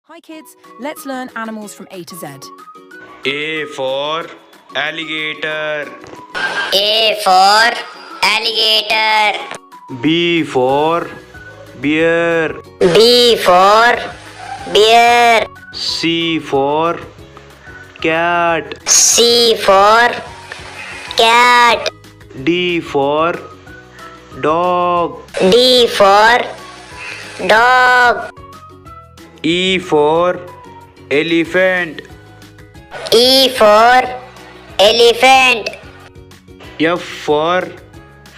Hi kids, let's learn animals from A to Z. A for alligator. A for alligator. B for bear. B for bear. C for cat. C for cat. D for dog. D for dog. E for elephant. E for elephant. F for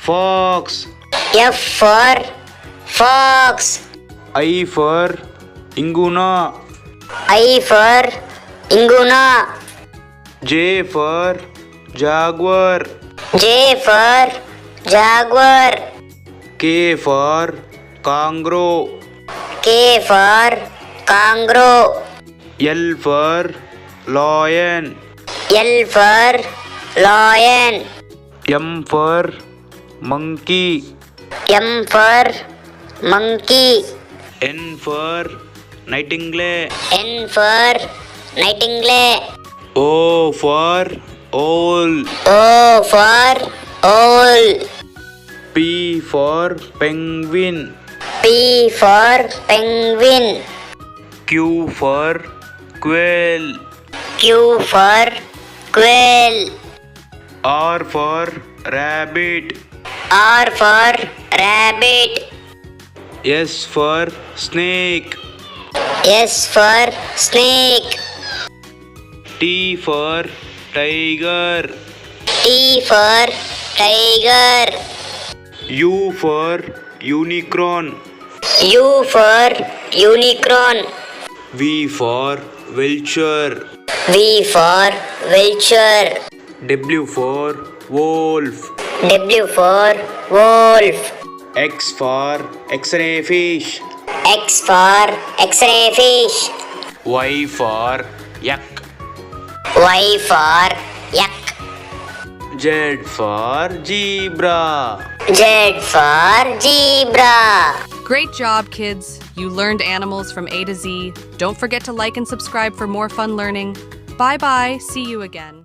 fox. F for fox. I for iguana. I for iguana. J for jaguar. J for jaguar. K for kangaroo. K for kangaroo. L for lion. L for lion. M for monkey. M for monkey. N for nightingale. N for nightingale. O for owl. O for owl. P for penguin. P for penguin. Q for quail. Q for quail. R for rabbit. R for rabbit. S for snake. S for snake. T for tiger. T for tiger. U for unicorn. U for unicorn. V for vulture. V for vulture. W for wolf. W for wolf. X for X-ray fish. X for X-ray fish. Y for yak. Y for yak. Z for zebra. Z for zebra. Great job, kids! You learned animals from A to Z. Don't forget to like and subscribe for more fun learning. Bye-bye. See you again.